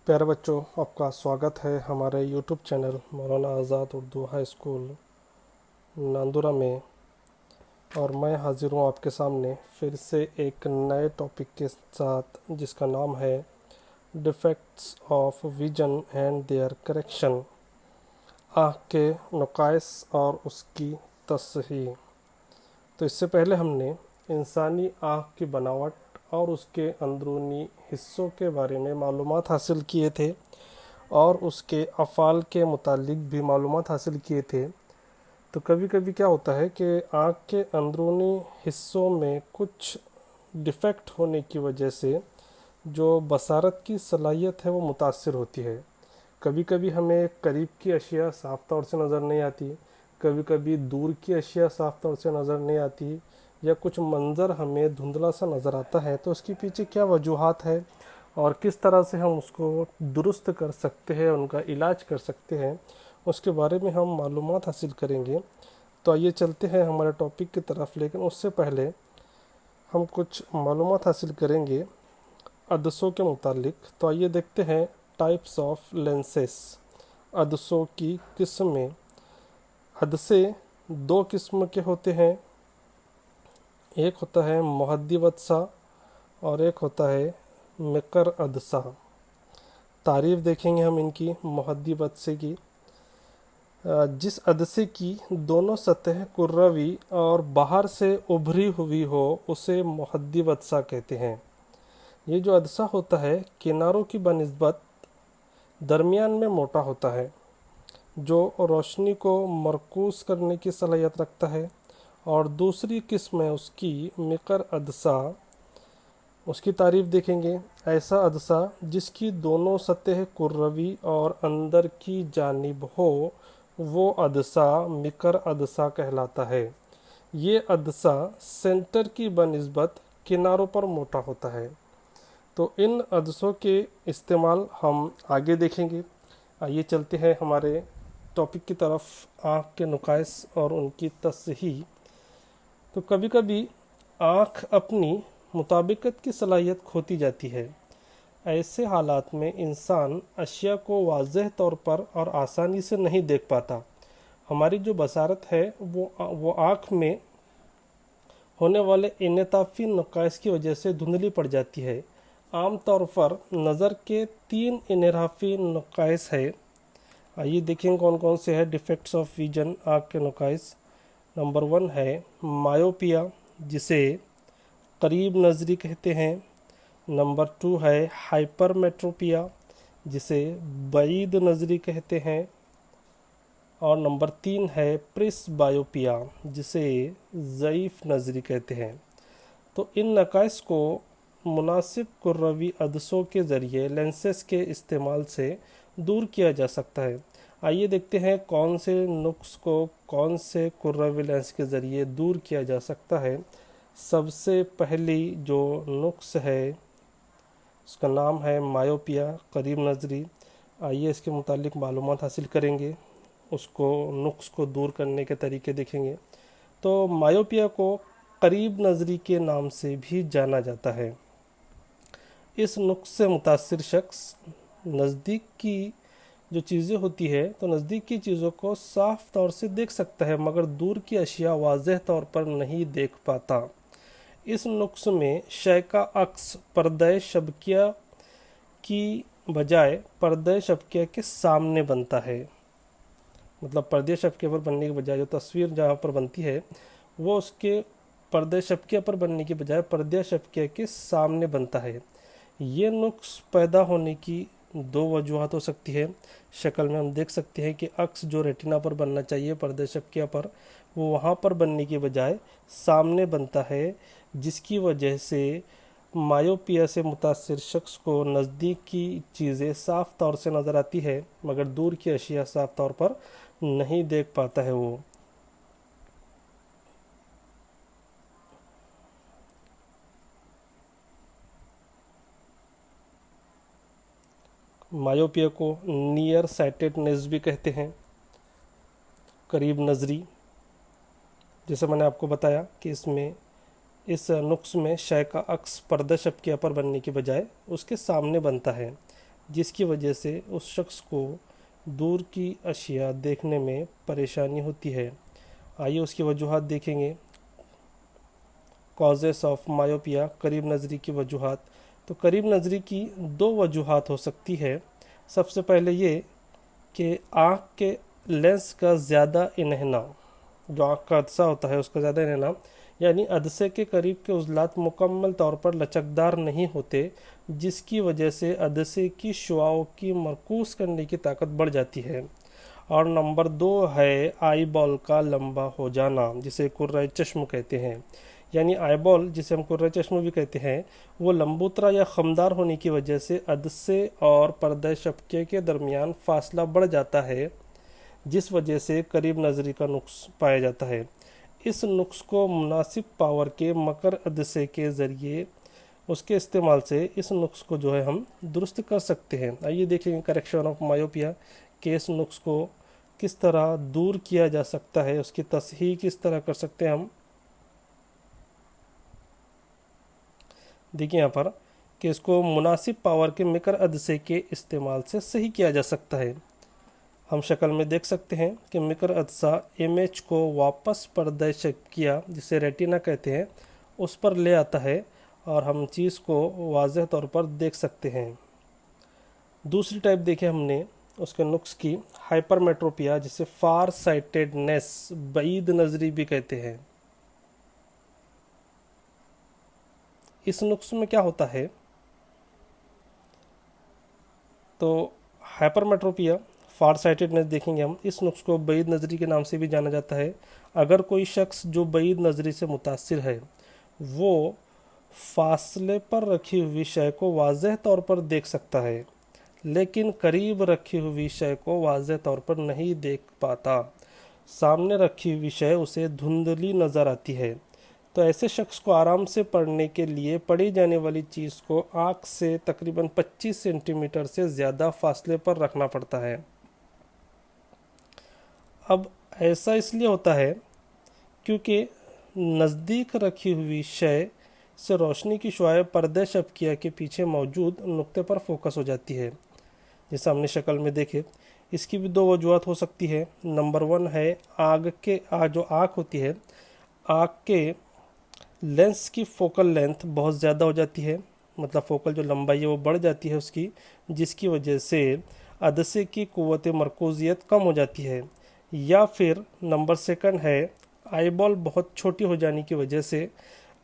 प्यारे बच्चों, आपका स्वागत है हमारे यूट्यूब चैनल मौलाना आज़ाद उर्दू हाई स्कूल नांदुरा में। और मैं हाजिर हूँ आपके सामने फिर से एक नए टॉपिक के साथ, जिसका नाम है defects of vision and their correction. आँख के नुकाइस और उसकी तस्हीह। तो इससे पहले हमने इंसानी आँख की बनावट और उसके अंदरूनी हिस्सों के बारे में मालूमात हासिल किए थे और उसके अफ़ाल के मुतालिक भी मालूमात हासिल किए थे। तो कभी कभी क्या होता है कि आँख के अंदरूनी हिस्सों में कुछ डिफ़ेक्ट होने की वजह से जो बसारत की सलाहियत है वो मुतासर होती है। कभी कभी हमें करीब की अशिया साफ तौर से नज़र नहीं आती, कभी कभी दूर की अशिया साफ तौर से नज़र नहीं आती, या कुछ मंज़र हमें धुंधला सा नज़र आता है। तो उसके पीछे क्या वजूहात है और किस तरह से हम उसको दुरुस्त कर सकते हैं, उनका इलाज कर सकते हैं, उसके बारे में हम मालूमात हासिल करेंगे। तो आइए चलते हैं हमारे टॉपिक की तरफ, लेकिन उससे पहले हम कुछ मालूमात हासिल करेंगे अदसों के मुतालिक। तो आइए देखते हैं टाइप्स ऑफ लेंसेस, अदसों की किस्में। अदसे दो किस्म के होते हैं, एक होता है मुहद्दी अदसा और एक होता है मिकर अदसा। तारीफ़ देखेंगे हम इनकी मुहद्दी अदसे की। जिस अदसे की दोनों सतह कुर्रवी और बाहर से उभरी हुई हो उसे मुहद्दी अदसा कहते हैं। ये जो अदसा होता है किनारों की बनिस्बत दरमियान में मोटा होता है, जो रोशनी को मरकूज़ करने की सलाहियत रखता है। और दूसरी किस्म है उसकी मिकर अदसा। उसकी तारीफ़ देखेंगे, ऐसा अदसा जिसकी दोनों सतह कुर्रवी और अंदर की जानिब हो वो अदसा मिकर अदसा कहलाता है। ये अदसा सेंटर की बनिस्बत किनारों पर मोटा होता है। तो इन अदसों के इस्तेमाल हम आगे देखेंगे। आइए चलते हैं हमारे टॉपिक की तरफ, आँख के नुकाइस और उनकी तस्हीह। तो कभी कभी आँख अपनी मुताबिकत की सलाहियत खोती जाती है। ऐसे हालात में इंसान अशिया को वाज़ेह तौर पर और आसानी से नहीं देख पाता। हमारी जो बसारत है वो आँख में होने वाले इनेताफ़ी नुकाइस की वजह से धुंधली पड़ जाती है। आम तौर पर नज़र के 3 इनेराफ़ी नुकाइस है। आइए देखें कौन कौन से है डिफेक्ट्स ऑफ विजन, आँख के नुकाइस। नंबर 1 है मायोपिया, जिसे करीब नज़री कहते हैं। नंबर 2 है हाइपरमेट्रोपिया, जिसे बईद नज़री कहते हैं। और नंबर 3 है प्रिस्बायोपिया, जिसे ज़ईफ़ नज़री कहते हैं। तो इन नकाइस को मुनासिब कुर्रवी अदसों के ज़रिए लेंसेस के इस्तेमाल से दूर किया जा सकता है। आइए देखते हैं कौन से नुक्स को कौन से कुर्रवी लेंस के ज़रिए दूर किया जा सकता है। सबसे पहली जो नुक्स है उसका नाम है मायोपिया, करीब नज़री। आइए इसके मुतालिक मालूमात हासिल करेंगे, उसको नुक्स को दूर करने के तरीके देखेंगे। तो मायोपिया को करीब नज़री के नाम से भी जाना जाता है। इस नुक्स से मुतासिर शख्स नज़दीक की जो चीज़ें होती है तो नज़दीक की चीज़ों को साफ तौर से देख सकता है, मगर दूर की अशिया वाज़ेह तौर पर नहीं देख पाता। इस नुक्स में शय का अक्स पर्दे शबकिया की बजाय पर्दे शबकिया के सामने बनता है। मतलब पर्दे शबकिया पर बनने के बजाय जो तस्वीर जहाँ पर बनती है वो उसके पर्दे शबकिया पर बनने की बजाय पर्दे शबकिया के सामने बनता है। ये नुक्स पैदा होने की 2 वजूहत हो सकती है। शक्ल में हम देख सकते हैं कि अक्स जो रेटिना पर बनना चाहिए पर्दे शबकिया पर, वो वहाँ पर बनने की बजाय सामने बनता है, जिसकी वजह से मायोपिया से मुतासिर शख्स को नज़दीक की चीज़ें साफ तौर से नज़र आती है, मगर दूर की अशिया साफ तौर पर नहीं देख पाता है वो। मायोपिया को नियर साइटेडनेस भी कहते हैं, करीब नज़री। जैसे मैंने आपको बताया कि इस नुक्स में शय का अक्स पर्दा शबकिया पर बनने के बजाय उसके सामने बनता है। जिसकी वजह से उस शख्स को दूर की अशिया देखने में परेशानी होती है। आइए उसकी वजूहात देखेंगे। कॉजेस ऑफ मायोपिया, करीब नज़री की वजूहात। तो करीब नज़री की दो वजूहात हो सकती है। सबसे पहले ये कि आँख के लेंस का ज़्यादा इन्हना, जो आँख का अदसा होता है उसका ज़्यादा इन्हना, यानी अदसे के करीब के उजलात मुकम्मल तौर पर लचकदार नहीं होते, जिसकी वजह से अदसे की शुआओं की मरकूज करने की ताकत बढ़ जाती है। और नंबर 2 है आई बॉल का लंबा हो जाना, जिसे कुर्रा चश्म कहते हैं। यानी आई बॉल, जिसे हम कुर्रा चश्म भी कहते हैं, वो लंबूतरा या खमदार होने की वजह से अदसे और पर्दा शबके के दरमियान फासला बढ़ जाता है, जिस वजह से करीब नज़री का नुक्स पाया जाता है। इस नुक्स को मुनासिब पावर के मकर अदसे के ज़रिए उसके इस्तेमाल से इस नुक्स को जो है हम दुरुस्त कर सकते हैं। आइए देखेंगे करेक्शन ऑफ मायोपिया के इस नुक्स को किस तरह दूर किया जा सकता है, उसकी तसहीह किस तरह कर सकते हैं हम। देखिए यहाँ पर कि इसको मुनासिब पावर के मकर अदसे के इस्तेमाल से सही किया जा सकता है। हम शक्ल में देख सकते हैं कि मकर अदसा इमेज को वापस पर्दा शबकिया, जिसे रेटिना कहते हैं, उस पर ले आता है और हम चीज़ को वाज़ेह तौर पर देख सकते हैं। दूसरी टाइप देखें हमने उसके नुक्स की, हाइपरमेट्रोपिया, जिसे फार साइटेडनेस, बईद नज़री भी कहते हैं। इस नुक्स में क्या होता है, तो हाइपरमेट्रोपिया, फार साइटेडनेस देखेंगे हम। इस नुक्स को बईद नज़री के नाम से भी जाना जाता है। अगर कोई शख्स जो बईद नज़री से मुतासिर है वो फासले पर रखी हुई शय को वाज़ेह तौर पर देख सकता है, लेकिन करीब रखी हुई शय को वाज़ेह तौर पर नहीं देख पाता, सामने रखी हुई शय उसे धुंधली नज़र आती है। तो ऐसे शख्स को आराम से पढ़ने के लिए पढ़ी जाने वाली चीज़ को आँख से तकरीबन 25 सेंटीमीटर से ज़्यादा फासले पर रखना पड़ता है। अब ऐसा इसलिए होता है क्योंकि नज़दीक रखी हुई शय से रोशनी की शुआएं पर्दे शबकिया के पीछे मौजूद नुक्ते पर फोकस हो जाती है, जैसे हमने शक्ल में देखे। इसकी भी दो वजूहत हो सकती है। नंबर 1 है जो आँख होती है, आँख के लेंस की फोकल लेंथ बहुत ज़्यादा हो जाती है, मतलब फोकल जो लंबाई है वो बढ़ जाती है उसकी, जिसकी वजह से अदसे की क़ुव्वत मरकूज़ियत कम हो जाती है। या फिर नंबर 2 है आईबॉल बहुत छोटी हो जाने की वजह से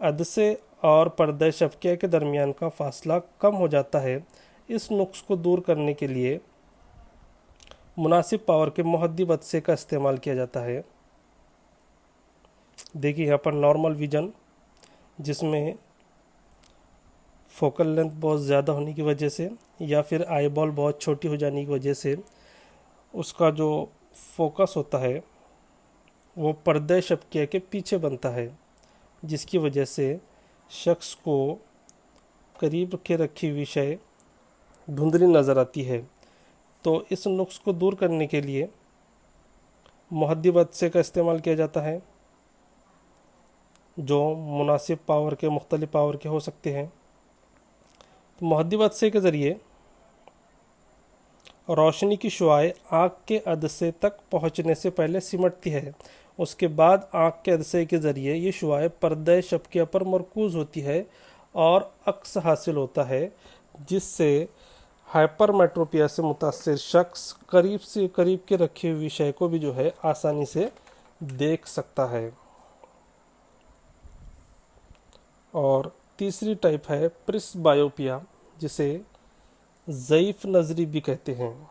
अदसे और पर्दा शबकिया के दरमियान का फासला कम हो जाता है। इस नुक्स को दूर करने के लिए मुनासिब पावर के मुहद्दिब अदसे का इस्तेमाल किया जाता है। देखिए यहाँ पर नॉर्मल विजन, जिसमें फोकल लेंथ बहुत ज़्यादा होने की वजह से या फिर आईबॉल बहुत छोटी हो जाने की वजह से उसका जो फोकस होता है वो पर्दे शबकिया के पीछे बनता है, जिसकी वजह से शख्स को करीब के रखी हुई शय धुंधली नज़र आती है। तो इस नुक्स को दूर करने के लिए मुहद्दिब अदसे का इस्तेमाल किया जाता है, जो मुनासिब पावर के मुख्तलिफ पावर के हो सकते हैं। तो मुहद्दिब अदसे के ज़रिए रोशनी की शुआएं आँख के अदसे तक पहुँचने से पहले सिमटती है, उसके बाद आँख के अदसे के ज़रिए ये शुआएं पर्दे शबकिया पर मरकूज़ होती है और अक्स हासिल होता है, जिससे हाइपरमेट्रोपिया से मुतासिर शख्स करीब से करीब के रखी हुई शय को भी जो है आसानी से देख सकता है। और तीसरी टाइप है प्रिस्बायोपिया, जिसे ज़ईफ़ नज़री भी कहते हैं।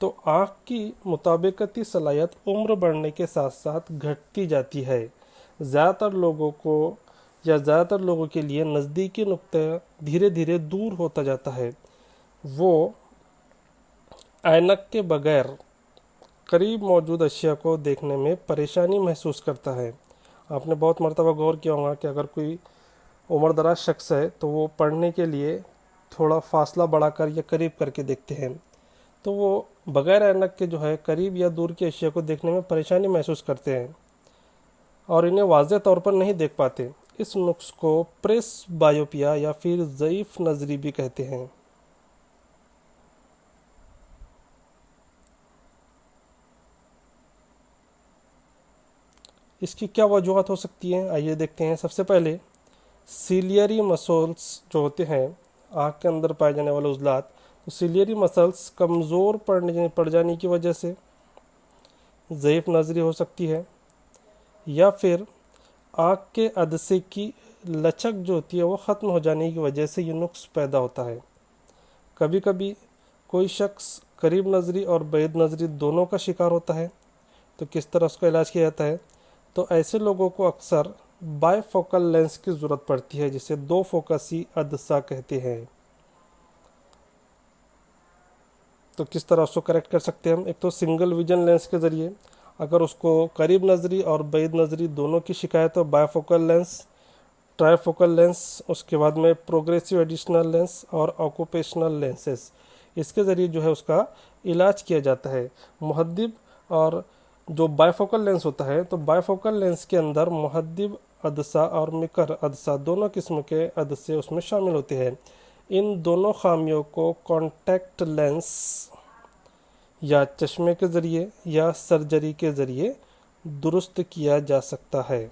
तो आँख की मुताबिकती सलाहियत उम्र बढ़ने के साथ साथ घटती जाती है। ज़्यादातर लोगों के लिए नज़दीकी नुक्ता धीरे धीरे दूर होता जाता है। वो ऐनक के बगैर करीब मौजूद अशिया को देखने में परेशानी महसूस करता है। आपने बहुत मरतबा गौर किया होगा कि अगर कोई उम्रदराज शख्स है तो वो पढ़ने के लिए थोड़ा फासला बढ़ाकर या करीब करके देखते हैं, तो वो बगैर ऐनक के जो है करीब या दूर की अशिया को देखने में परेशानी महसूस करते हैं और इन्हें वाज़ेह तौर पर नहीं देख पाते। इस नुक्स को प्रेस बायोपिया या फिर ज़ईफ़ नज़री भी कहते हैं। اس کی کیا وجوہات ہو سکتی ہیں، آئیے دیکھتے ہیں۔ سب سے پہلے سیلیری مسلس جو ہوتے ہیں آنکھ کے اندر پائے جانے والے عضلات، تو سیلیری مسلس کمزور پڑ جانے کی وجہ سے ضعیف نظری ہو سکتی ہے، یا پھر آنکھ کے عدسے کی لچک جو ہوتی ہے وہ ختم ہو جانے کی وجہ سے یہ نقص پیدا ہوتا ہے۔ کبھی کبھی کوئی شخص قریب نظری اور بعید نظری دونوں کا شکار ہوتا ہے، تو کس طرح اس کا علاج کیا جاتا ہے؟ تو ایسے لوگوں کو اکثر بائی فوکل لینس کی ضرورت پڑتی ہے، جسے دو فوکسی عدسہ کہتے ہیں۔ تو کس طرح اس کو کریکٹ کر سکتے ہیں ہم؟ ایک تو سنگل ویژن لینس کے ذریعے، اگر اس کو قریب نظری اور بعید نظری دونوں کی شکایت ہو، bifocal lens, trifocal lens, اس کے بعد میں پروگریسو ایڈیشنل لینس اور آکوپیشنل لینسز، اس کے ذریعے جو ہے اس کا علاج کیا جاتا ہے۔ محدب اور جو بائی فوکل لینس ہوتا ہے، تو بائی فوکل لینس کے اندر محدب عدسہ اور مکر عدسہ دونوں قسم کے عدسے اس میں شامل ہوتے ہیں۔ ان دونوں خامیوں کو کانٹیکٹ لینس یا چشمے کے ذریعے یا سرجری کے ذریعے درست کیا جا سکتا ہے۔